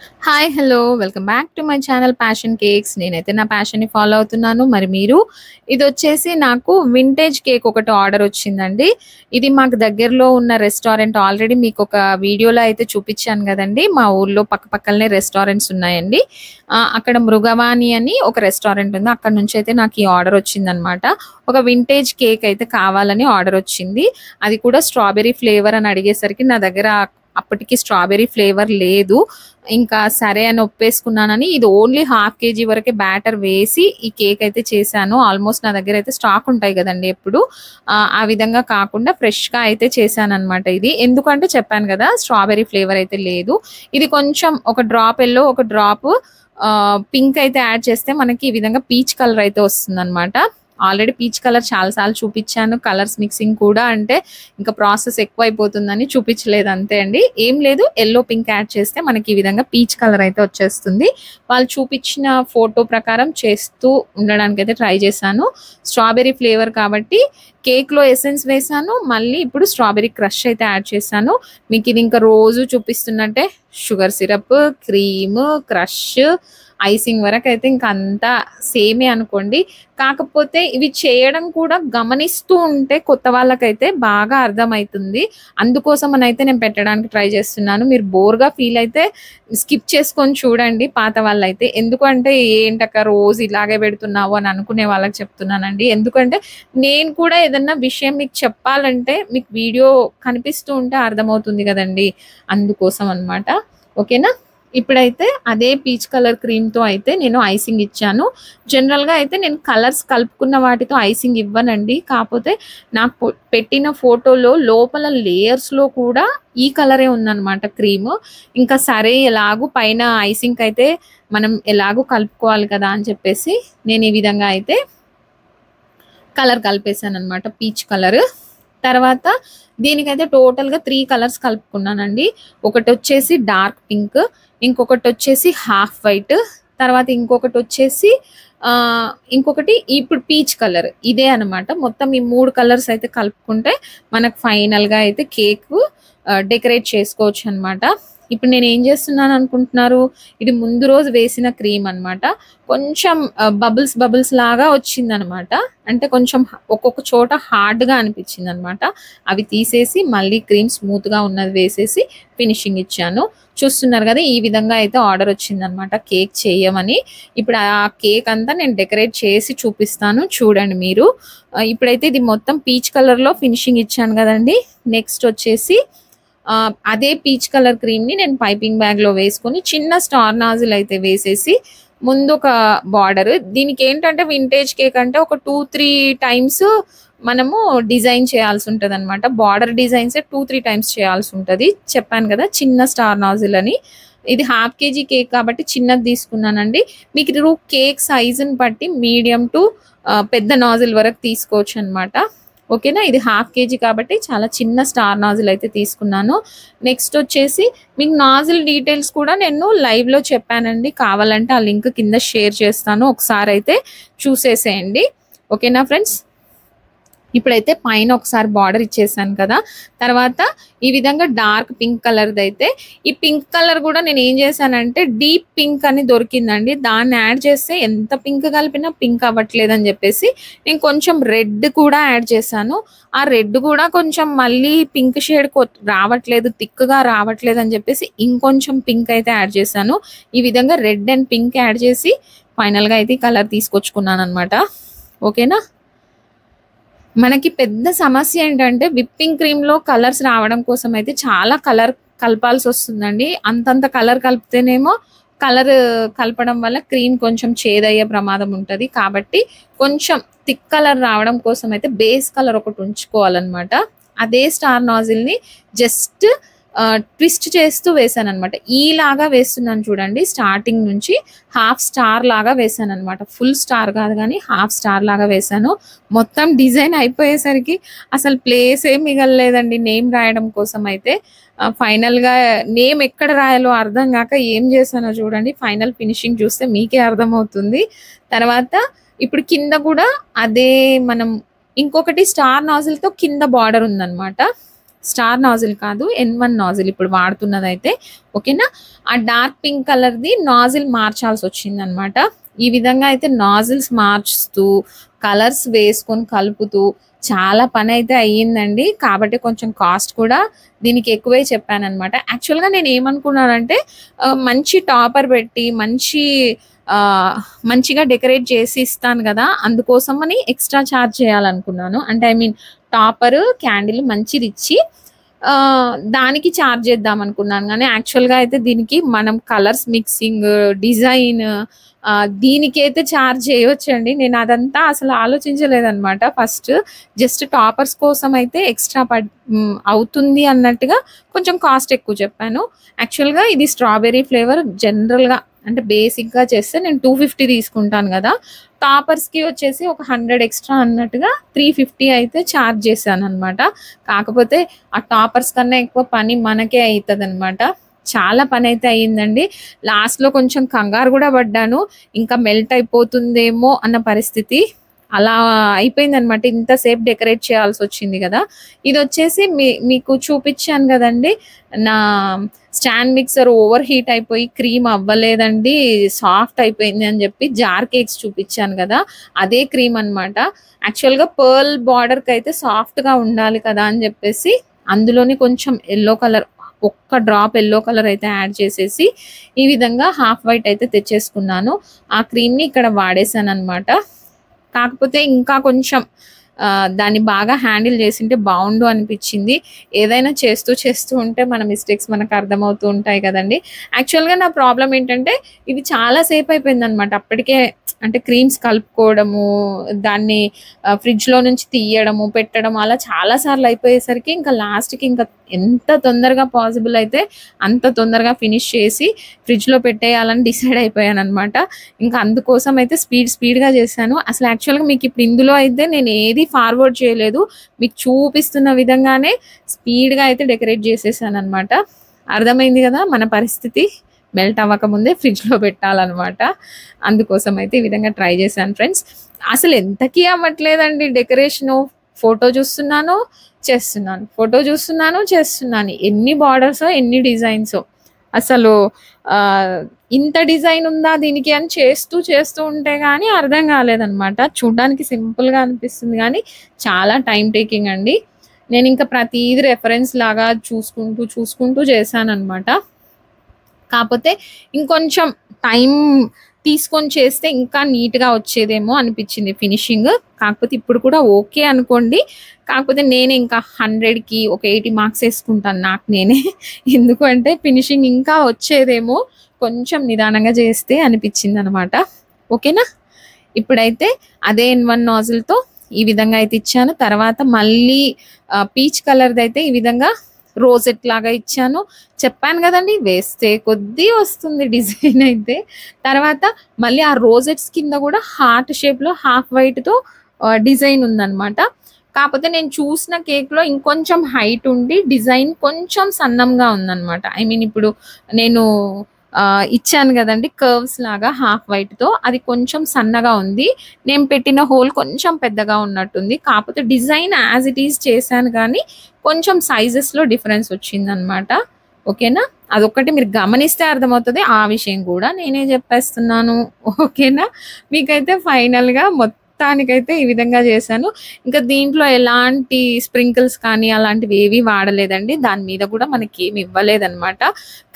Hi! Hello! Welcome back to my channel passion cakes. నేనైతే నా ప్యాషన్‌ని follow అవుతున్నాను. మరి మీరు? ఇదొచ్చేసి నాకు వింటేజ్ కేక్ ఒకటి ఆర్డర్ వచ్చిందండి. ఇది మాకు దగ్గరలో ఉన్న రెస్టారెంట్ ఆల్రెడీ మీకొక వీడియోలో అయితే చూపిచ్చాను గదండీ! మా ఊర్లో పక్కపక్కలనే రెస్టారెంట్స్ ఉన్నాయండి. అక్కడ మృగవాణి అని ఒక రెస్టారెంట్ ఉంది. అక్కడి నుంచయితే నాకు ఈ ఆర్డర్ వచ్చిందనమాట. ఒక వింటేజ్ కేక్ అయితే కావాలని ఆర్డర్ వచ్చింది. అది కూడా స్ట్రాబెర్రీ ఫ్లేవర్ అని అడిగేసరికి నా దగ్గర అప్పటికి స్ట్రాబెర్రీ ఫ్లేవర్ లేదు. ఇంకా సరే అని ఒప్పేసుకున్నానని ఇది ఓన్లీ హాఫ్ కేజీ వరకే బ్యాటర్ వేసి ఈ కేక్ అయితే చేశాను. ఆల్మోస్ట్ నా దగ్గర అయితే స్టాక్ ఉంటాయి గదండీ ఎప్పుడు. ఆ విధంగా కాకుండా ఫ్రెష్‌గా అయితే చేశాననమాట ఇది. ఎందుకంటే చెప్పాను గదా! స్ట్రాబెర్రీ ఫ్లేవర్ అయితే లేదు. ఇది కొంచెం ఒక డ్రాప్ యెల్లో, ఒక డ్రాప్ పింక్ అయితే యాడ్ చేస్తే మనకి ఈ విధంగా పీచ్ కలర్ అయితే వస్తుందనమాట. ఆల్రెడీ పీచ్ కలర్ చాలా సార్లు చూపిచ్చాను. కలర్స్ మిక్సింగ్ కూడా అంటే ఇంకా ప్రాసెస్ ఎక్కువైపోతుందని చూపించలేదు అంతే అండి. ఏం లేదు, యెల్లో, పింక్ యాడ్ చేస్తే మనకి ఈ విధంగా పీచ్ కలర్ అయితే వచ్చేస్తుంది. వాళ్ళు చూపించిన ఫోటో ప్రకారం చేస్తూ ఉండడానికైతే ట్రై చేశాను. స్ట్రాబెర్రీ ఫ్లేవర్ కాబట్టి కేక్‌లో ఎసెన్స్ వేశాను. మళ్ళీ ఇప్పుడు స్ట్రాబెర్రీ క్రష్ అయితే యాడ్ చేశాను. మీకు ఇది ఇంకా రోజు చూపిస్తున్నట్టే sugar syrup, cream, crush, icing వరకైతే ఇంక అంతా సేమే అనుకోండి. కాకపోతే ఇవి చేయడం కూడా గమనిస్తూ ఉంటే కొత్త వాళ్ళకైతే బాగా అర్థమైతుంది. అందుకోసమనైతే నేను పెట్టడానికి ట్రై చేస్తున్నాను. మీరు బోర్‌గా ఫీల్ అయితే స్కిప్ చేసుకొని చూడండి పాత వాళ్ళైతే. ఎందుకంటే ఏంటక్క రోజు ఇలాగే పెడుతున్నావు అని అనుకునే వాళ్ళకి చెప్తున్నానండి. ఎందుకంటే నేను కూడా ఏదన్నా విషయం మీకు చెప్పాలంటే మీకు వీడియో కనిపిస్తూ ఉంటే అర్థమవుతుంది గదండీ! అందుకోసం అనమాట. ఓకేనా? ఇప్పుడైతే అదే పీచ్ కలర్ క్రీమ్‌తో అయితే నేను ఐసింగ్ ఇచ్చాను. జనరల్‌గా అయితే నేను కలర్స్ కలుపుకున్న వాటితో ఐసింగ్ ఇవ్వనండి. కాపోతే నాకు పెట్టిన ఫోటోలో లోపల లేయర్స్‌లో కూడా ఈ కలరే ఉందనమాట క్రీము. ఇంకా సరే ఎలాగూ పైన ఐసింగ్‌కైతే మనం ఎలాగూ కలుపుకోవాలి కదా! అని చెప్పేసి నేను ఈ విధంగా అయితే కలర్ కలిపేసాననమాట. Peach colour. తర్వాత దీనికైతే టోటల్‌గా 3 కలర్స్ కలుపుకున్నానండి. ఒకటొచ్చేసి డార్క్ పింక్, ఇంకొకటొచ్చేసి హాఫ్ వైట్, తర్వాత ఇంకొకటి ఇప్పుడు పీచ్ కలర్. ఇదే అనమాట. మొత్తం ఈ 3 కలర్స్ అయితే కలుపుకుంటే మనకు ఫైనల్‌గా అయితే కేకు డెకరేట్ చేసుకోవచ్చనమాట. ఇప్పుడు నేనేం చేస్తున్నాననుకుంటున్నారు? ఇది ముందు రోజు వేసిన క్రీమ్ అనమాట. కొంచెం బబుల్స్ లాగా వచ్చిందనమాట. అంటే కొంచెం ఒక్కొక్క చోట హార్డ్‌గా అనిపించిందనమాట. అవి తీసేసి మళ్ళీ క్రీమ్ స్మూత్‌గా ఉన్నది వేసేసి ఫినిషింగ్ ఇచ్చాను. చూస్తున్నారు గదా! ఈ విధంగా అయితే ఆర్డర్ వచ్చిందనమాట కేక్ చేయమని. ఇప్పుడు ఆ కేక్ అంతా నేను డెకరేట్ చేసి చూపిస్తాను చూడండి మీరు. ఇప్పుడైతే ఇది మొత్తం పీచ్ కలర్‌లో ఫినిషింగ్ ఇచ్చాను గదండీ! నెక్స్ట్ వచ్చేసి అదే పీచ్ కలర్ క్రీమ్‌ని నేను పైపింగ్ బ్యాగ్‌లో వేసుకొని చిన్న స్టార్ నాజిల్ అయితే వేసేసి ముందు ఒక బార్డర్ దీనికేంటంటే వింటేజ్ కేక్ అంటే ఒక 2, 3 టైమ్స్ మనము డిజైన్ చేయాల్సుంటదనమాట. బార్డర్ డిజైన్సే 2, 3 టైమ్స్ చేయాల్సుంటది. చెప్పాను గదా! చిన్న స్టార్ నాజిల్ అని. ఇది హాఫ్ కేజీ కేక్ కాబట్టి చిన్నది తీసుకున్నానండి. మీకు కేక్ సైజుని బట్టి మీడియం టు పెద్ద నాజిల్ వరకు తీసుకోవచ్చనమాట. ఓకేనా? ఇది హాఫ్ కేజీ కాబట్టి చాలా చిన్న స్టార్ నాజిల్ అయితే తీసుకున్నాను. నెక్స్ట్ వచ్చేసి మీకు నాజిల్ డీటెయిల్స్ కూడా నేను లైవ్‌లో చెప్పానండి. కావాలంటే ఆ లింక్ కింద షేర్ చేస్తాను. ఒకసారైతే చూసేసేయండి. ఓకేనా ఫ్రెండ్స్? ఇప్పుడైతే పైన ఒకసారి బార్డర్ ఇచ్చేసాను కదా! తర్వాత ఈ విధంగా డార్క్ పింక్ కలర్‌దైతే ఈ పింక్ కలర్ గూడా నేనేం చేశానంటే డీప్ పింక్ అని దొరికిందండి. దాన్ని యాడ్ చేస్తే ఎంత పింక్ కలిపినా పింక్ అవ్వట్లేదని జెప్పేసి నేను కొంచెం రెడ్ కూడా యాడ్ చేశాను. ఆ రెడ్ గూడా కొంచెం మళ్ళీ పింక్ షేడ్ రావట్లేదు, థిక్‌గా రావట్లేదని జెప్పేసి ఇంకొంచెం పింక్ అయితే యాడ్ చేశాను. ఈ విధంగా రెడ్ అండ్ పింక్ యాడ్ చేసి ఫైనల్‌గా అయితే ఈ కలర్ తీసుకొచ్చుకున్నాననమాట. ఓకేనా? మనకి పెద్ద సమస్య ఏంటంటే విప్పింగ్ క్రీమ్‌లో కలర్స్ రావడం కోసం అయితే చాలా కలర్ కలపాల్సొస్తుందండి. అంతంత కలర్ కలిపితేనేమో కలర్ కలపడం వల్ల క్రీమ్ కొంచెం చేదయ్యే ప్రమాదం ఉంటది. కాబట్టి కొంచెం థిక్ కలర్ రావడం కోసం అయితే బేస్ కలర్ ఒకటి ఉంచుకోవాలనమాట. అదే స్టార్ నాజిల్‌ని జస్ట్ ట్విస్ట్ చేస్తూ వేశాననమాట. లాగా వేస్తున్నాను చూడండి. స్టార్టింగ్ నుంచి హాఫ్ స్టార్ లాగా వేశాననమాట. ఫుల్ స్టార్ కాదు గానీ హాఫ్ స్టార్ లాగా వేశాను. మొత్తం డిజైన్ అయిపోయేసరికి అసలు ప్లేసే మిగలలేదండి నేమ్ రాయడం కోసం అయితే. ఫైనల్‌గా నేమ్ ఎక్కడ రాయాలో అర్థం గాక ఏం చేశానో చూడండి. ఫైనల్ ఫినిషింగ్ చూస్తే మీకే అర్థమవుతుంది. తర్వాత ఇప్పుడు కింద కూడా అదే మనం ఇంకొకటి స్టార్ నాజిల్‌తో కింద బార్డర్ ఉందనమాట. స్టార్ నాజిల్ కాదు, N1 నాజిల్ ఇప్పుడు వాడుతున్నదైతే. ఓకేనా. ఆ డార్క్ పింక్ కలర్ది నాజిల్ మార్చాల్సి వచ్చిందనమాట. ఈ విధంగా అయితే నాజిల్స్ మార్చుతూ కలర్స్ వేసుకొని కలుపుతూ చాలా పని అయితే అయ్యిందండి. కాబట్టి కొంచెం కాస్ట్ కూడా దీనికి ఎక్కువే చెప్పాననమాట. యాక్చువల్గా నేను ఏమనుకున్నానంటే మంచి టాపర్ పెట్టి మంచిగా డెకరేట్ చేసి ఇస్తాను కదా, అందుకోసమని ఎక్స్ట్రా ఛార్జ్ చేయాలనుకున్నాను. అంటే ఐ మీన్ టాపర్ క్యాండిల్ మంచిది ఇచ్చి దానికి ఛార్జ్ చేద్దాం అనుకున్నాను. కానీ యాక్చువల్గా అయితే దీనికి మనం కలర్స్ మిక్సింగ్, డిజైన్, దీనికైతే ఛార్జ్ చేయవచ్చండి. నేను అదంతా అసలు ఆలోచించలేదనమాట. ఫస్ట్ జస్ట్ టాపర్స్ కోసం అయితే ఎక్స్ట్రా అవుతుంది అన్నట్టుగా కొంచెం కాస్ట్ ఎక్కువ చెప్పాను. యాక్చువల్గా ఇది స్ట్రాబెర్రీ ఫ్లేవర్. జనరల్గా అంటే బేసిక్గా చేస్తే నేను 250 తీసుకుంటాను కదా, టాపర్స్కి వచ్చేసి ఒక 100 ఎక్స్ట్రా అన్నట్టుగా 350 అయితే ఛార్జ్ చేశాను అనమాట. కాకపోతే ఆ టాపర్స్ కన్నా ఎక్కువ పని మనకే అవుతుంది అనమాట. చాలా పని అయితే అయ్యిందండి. లాస్ట్లో కొంచెం కంగారు కూడా పడ్డాను, ఇంకా మెల్ట్ అయిపోతుందేమో అన్న పరిస్థితి. అలా అయిపోయిందనమాట. ఇంతసేపు డెకరేట్ చేయాల్సి వచ్చింది కదా. ఇది వచ్చేసి మీకు చూపించాను కదండి, నా స్టాండ్ మిక్సర్ ఓవర్ హీట్ అయిపోయి క్రీమ్ అవ్వలేదండి, సాఫ్ట్ అయిపోయింది అని చెప్పి జార్ కేక్స్ చూపించాను కదా, అదే క్రీమ్ అనమాట. యాక్చువల్గా పర్ల్ బార్డర్కి అయితే సాఫ్ట్గా ఉండాలి కదా అని చెప్పేసి అందులోని కొంచెం ఎల్లో కలర్, ఒక్క డ్రాప్ ఎల్లో కలర్ అయితే యాడ్ చేసేసి ఈ విధంగా హాఫ్ వైట్ అయితే తెచ్చేసుకున్నాను. ఆ క్రీమ్ని ఇక్కడ వాడేసాను అనమాట. కాకపోతే ఇంకా కొంచెం దాన్ని బాగా హ్యాండిల్ చేసింటే బాగుండు అనిపించింది. ఏదైనా చేస్తూ ఉంటే మన మిస్టేక్స్ మనకు అర్థమవుతూ ఉంటాయి కదండి. యాక్చువల్గా నా ప్రాబ్లం ఏంటంటే ఇది చాలా సేపు అయిపోయింది అనమాట. అప్పటికే అంటే క్రీమ్స్ కలుపుకోవడము, దాన్ని ఫ్రిడ్జ్లో నుంచి తీయడము, పెట్టడం, అలా చాలాసార్లు అయిపోయేసరికి ఇంకా లాస్ట్కి ఇంకా ఎంత తొందరగా పాసిబుల్ అయితే అంత తొందరగా ఫినిష్ చేసి ఫ్రిడ్జ్లో పెట్టేయాలని డిసైడ్ అయిపోయాను అనమాట. ఇంకా అందుకోసం అయితే స్పీడ్గా చేశాను. అసలు యాక్చువల్గా మీకు ఇప్పుడు ఇందులో అయితే నేను ఏది ఫార్వర్డ్ చేయలేదు, మీకు చూపిస్తున్న విధంగానే స్పీడ్గా అయితే డెకరేట్ చేసేసాను అనమాట. అర్థమైంది కదా మన పరిస్థితి. మెల్ట్ అవ్వకముందే ఫ్రిడ్జ్లో పెట్టాలన్నమాట. అందుకోసం అయితే ఈ విధంగా ట్రై చేశాను ఫ్రెండ్స్. అసలు ఎంతకీ అవ్వట్లేదండి డెకరేషను. ఫోటో చూస్తున్నాను, చేస్తున్నాను, ఫోటో చూస్తున్నాను, చేస్తున్నాను. ఎన్ని బార్డర్సో, ఎన్ని డిజైన్సో. అసలు ఇంత డిజైన్ ఉందా దీనికి అని చేస్తూ ఉంటే కానీ అర్థం కాలేదనమాట. చూడడానికి సింపుల్గా అనిపిస్తుంది కానీ చాలా టైం టేకింగ్ అండి. నేను ఇంకా ప్రతిదీ రెఫరెన్స్ లాగా చూసుకుంటూ చేశాను అనమాట. కాకపోతే ఇంకొంచెం టైం తీసుకొని చేస్తే ఇంకా నీట్గా వచ్చేదేమో అనిపించింది ఫినిషింగ్. కాకపోతే ఇప్పుడు కూడా ఓకే అనుకోండి. కాకపోతే నేను ఇంకా 100కి ఒక 80 మార్క్స్ వేసుకుంటాను నాకు నేనే. ఎందుకంటే ఫినిషింగ్ ఇంకా వచ్చేదేమో కొంచెం నిదానంగా చేస్తే అనిపించింది అనమాట. ఓకేనా. ఇప్పుడైతే అదే N1 నాజిల్తో ఈ విధంగా అయితే ఇచ్చాను. తర్వాత మళ్ళీ పీచ్ కలర్ది అయితే ఈ విధంగా రోజెట్ లాగా ఇచ్చాను. చెప్పాను కదండి, వేస్తే కొద్దీ వస్తుంది డిజైన్ అయితే. తర్వాత మళ్ళీ ఆ రోజెట్స్ కింద కూడా హార్ట్ షేప్లో హాఫ్ వైట్తో డిజైన్ ఉందన్నమాట. కాకపోతే నేను చూసిన కేక్లో ఇంకొంచెం హైట్ ఉండి డిజైన్ కొంచెం సన్నంగా ఉందన్నమాట. ఐ మీన్ ఇప్పుడు నేను ఇచ్చాను కదండి కర్వ్స్ లాగా హాఫ్ వైట్తో, అది కొంచెం సన్నగా ఉంది. నేను పెట్టిన హోల్ కొంచెం పెద్దగా ఉన్నట్టుంది. కాకపోతే డిజైన్ యాజ్ ఇట్ ఈజ్ చేశాను కానీ కొంచెం సైజెస్లో డిఫరెన్స్ వచ్చిందనమాట. ఓకేనా. అదొక్కటి మీరు గమనిస్తే అర్థమవుతుంది. ఆ విషయం కూడా నేనే చెప్పేస్తున్నాను. ఓకేనా. మీకైతే ఫైనల్గా మొత్తానికైతే ఈ విధంగా చేశాను. ఇంకా దీంట్లో ఎలాంటి స్ప్రింకిల్స్ కానీ అలాంటివి ఏవి వాడలేదండి. దాని మీద కూడా మనకి ఏమి ఇవ్వలేదన్నమాట.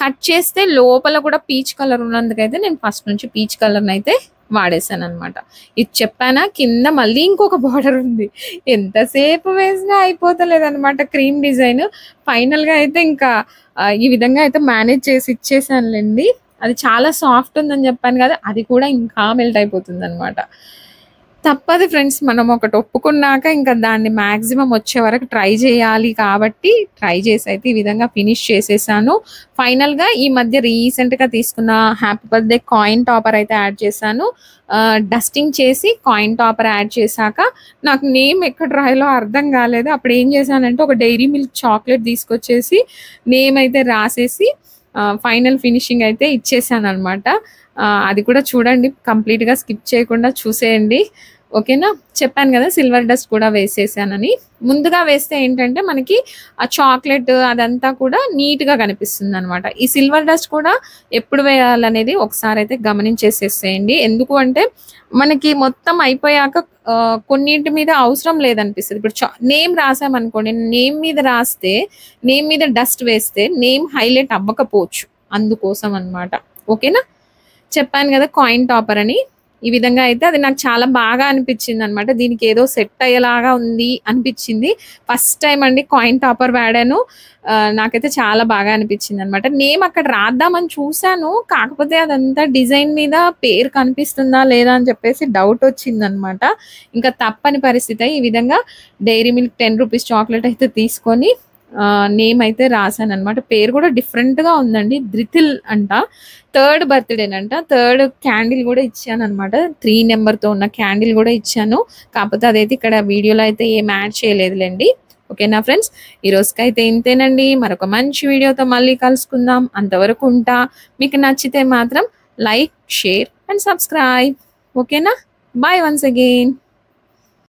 కట్ చేస్తే లోపల కూడా పీచ్ కలర్ ఉన్నందుకైతే నేను ఫస్ట్ నుంచి పీచ్ కలర్ని అయితే వాడేసాను అనమాట. ఇది చెప్పానా, కింద మళ్ళీ ఇంకొక బార్డర్ ఉంది. ఎంతసేపు వేసినా అయిపోతలేదు అనమాట క్రీమ్ డిజైన్. ఫైనల్గా అయితే ఇంకా ఈ విధంగా అయితే మేనేజ్ చేసి ఇచ్చేసానులేండి. అది చాలా సాఫ్ట్ ఉందని చెప్పాను కదా, అది కూడా ఇంకా మెల్ట్ అయిపోతుంది అనమాట. తప్పదు ఫ్రెండ్స్, మనం ఒకటి ఒప్పుకున్నాక ఇంకా దాన్ని మ్యాక్సిమం వచ్చే వరకు ట్రై చేయాలి. కాబట్టి ట్రై చేసి అయితే ఈ విధంగా ఫినిష్ చేసేసాను. ఫైనల్గా ఈ మధ్య రీసెంట్గా తీసుకున్న హ్యాపీ బర్త్డే కాయిన్ టాపర్ అయితే యాడ్ చేశాను. డస్టింగ్ చేసి కాయిన్ టాపర్ యాడ్ చేశాక నాకు నేమ్ ఎక్కడ రాయాలో అర్థం కాలేదు. అప్పుడు ఏం చేశానంటే ఒక డైరీ మిల్క్ చాక్లెట్ తీసుకొచ్చేసి నేమ్ అయితే రాసేసి ఫైనల్ ఫినిషింగ్ అయితే ఇచ్చేసాను అనమాట. అది కూడా చూడండి, కంప్లీట్గా స్కిప్ చేయకుండా చూసేయండి. ఓకేనా. చెప్పాను కదా సిల్వర్ డస్ట్ కూడా వేసేసానని. ముందుగా వేస్తే ఏంటంటే మనకి ఆ చాక్లెట్ అదంతా కూడా నీట్‌గా కనిపిస్తుందనమాట. ఈ సిల్వర్ డస్ట్ కూడా ఎప్పుడు వేయాలనేది ఒకసారి అయితే గమనించేసేసేయండి. ఎందుకు అంటే మనకి మొత్తం అయిపోయాక కొన్నింటి మీద అవసరం లేదనిపిస్తది. ఇప్పుడు నేమ్ రాసామనుకోండి, నేమ్ మీద రాస్తే, నేమ్ మీద డస్ట్ వేస్తే నేమ్ హైలైట్ అవ్వకపోవచ్చు. అందుకోసం అన్నమాట. ఓకేనా. చెప్పాను గదా కాయిన్ టాపర్ అని. ఈ విధంగా అయితే అది నాకు చాలా బాగా అనిపిచ్చిందనమాట. దీనికేదో సెట్ అయ్యేలాగా ఉంది అనిపిచ్చింది. ఫస్ట్ టైమ్ అండి కాయిన్ టాపర్ వాడాను. నాకైతే చాలా బాగా అనిపిచ్చిందనమాట. నేమ్ అక్కడ రాద్దామని చూసాను. కాకపోతే అదంతా డిజైన్ మీద పేరు కనిపిస్తుందా లేదా అని చెప్పేసి డౌటొచ్చిందనమాట. ఇంకా తప్పని పరిస్థితే ఈ విధంగా డైరీ మిల్క్ రూ. 10 చాక్లెట్ అయితే తీసుకొని నేమ్ అయితే రాసాననమాట. పేరు కూడా డిఫరెంట్‌గా ఉందండి. ధృతిల్ అంట. థర్డ్ బర్త్‌డేనంట. థర్డ్ క్యాండిల్ గూడా ఇచ్చాననమాట. 3 నంబర్‌తో ఉన్న క్యాండిల్ గూడా ఇచ్చాను. కాపోతే అదైతే ఇక్కడ వీడియోలో అయితే ఏం యాడ్ చేయలేదులెండి. ఓకేనా ఫ్రెండ్స్. ఈ రోజుకైతే ఇంతేనండి. మరొక మంచి వీడియోతో మళ్ళీ కలుసుకుందాం. అంతవరకు ఉంటా. మీకు నచ్చితే మాత్రం లైక్, షేర్ అండ్ సబ్స్క్రైబ్. ఓకేనా. Bye once again.